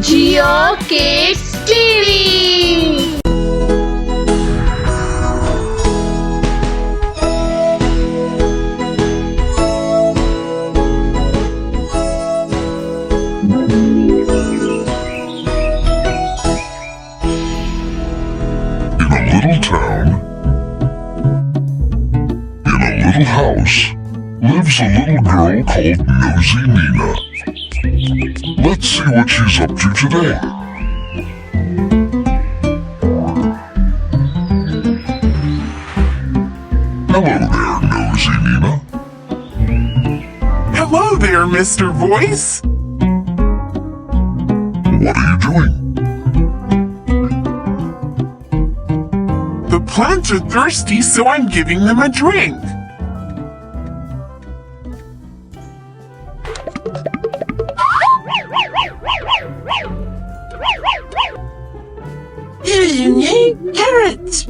Geo Kids TV. Little house lives a little girl called Nosy Nina. Let's see what she's up to today. Hello there, Nosy Nina. Hello there, Mr. Voice. What are you doing? The plants are thirsty, so I'm giving them a drink. Carrots!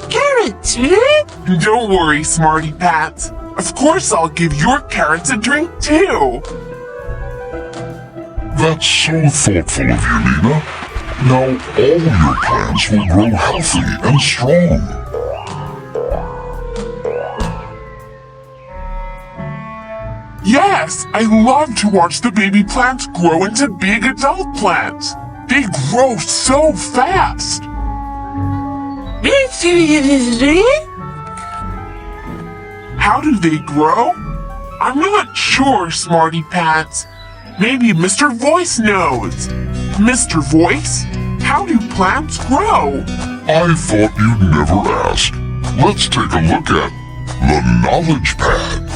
Carrots! Don't worry, Smarty Pants. Of course I'll give your carrots a drink too. That's so thoughtful of you, Nina. Now all your plants will grow healthy and strong. Yes, I love to watch the baby plants grow into big adult plants. They grow so fast. How do they grow? I'm not sure, Smarty Pants. Maybe Mr. Voice knows. Mr. Voice, how do plants grow? I thought you'd never ask. Let's take a look at the Knowledge Pad.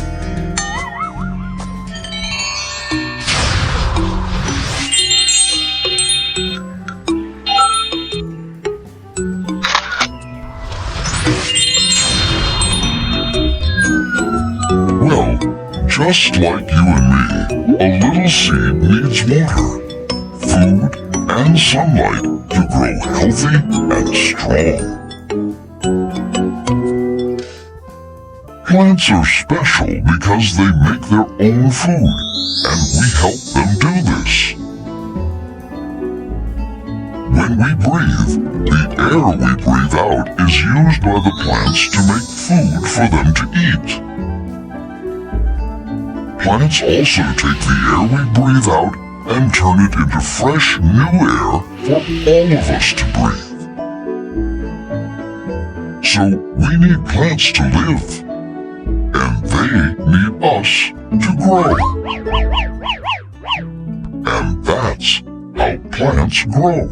Well, just like you and me, a little seed needs water, food, and sunlight to grow healthy and strong. Plants are special because they make their own food, and we help them do this. When we breathe, the air we breathe out is used by the plants to make food for them to eat. Plants also take the air we breathe out and turn it into fresh, new air for all of us to breathe. So we need plants to live, and they need us to grow. And that's how plants grow.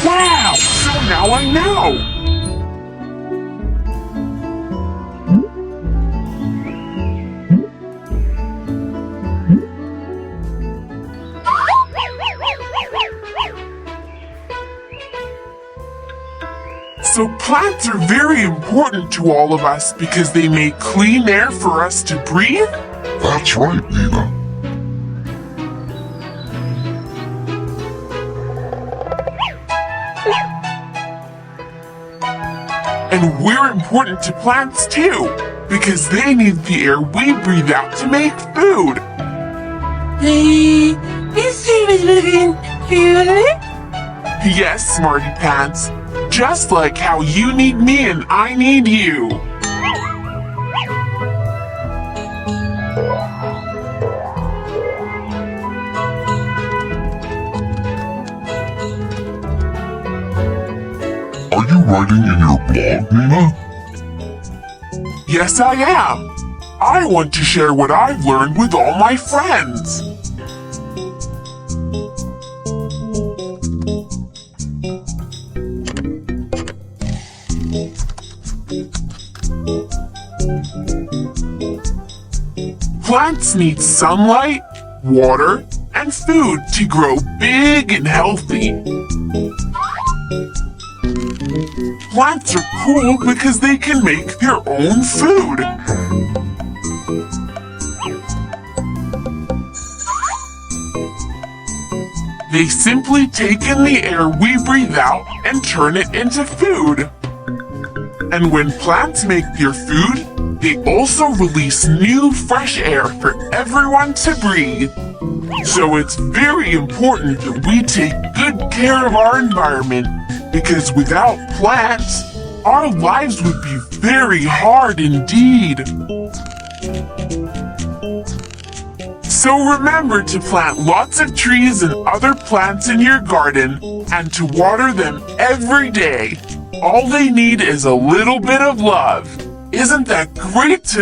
Wow, so now I know. So plants are very important to all of us because they make clean air for us to breathe? That's right, Nina. And we're important to plants too, because they need the air we breathe out to make food. Yes, Smarty Pants. Just like how you need me and I need you. Are you writing in your blog, Nina? Yes, I am. I want to share what I've learned with all my friends. Plants need sunlight, water, and food to grow big and healthy. Plants are cool because they can make their own food. They simply take in the air we breathe out and turn it into food. And when plants make their food, they also release new fresh air for everyone to breathe. So it's very important that we take good care of our environment, because without plants, our lives would be very hard indeed. So remember to plant lots of trees and other plants in your garden and to water them every day. All they need is a little bit of love. Isn't that great to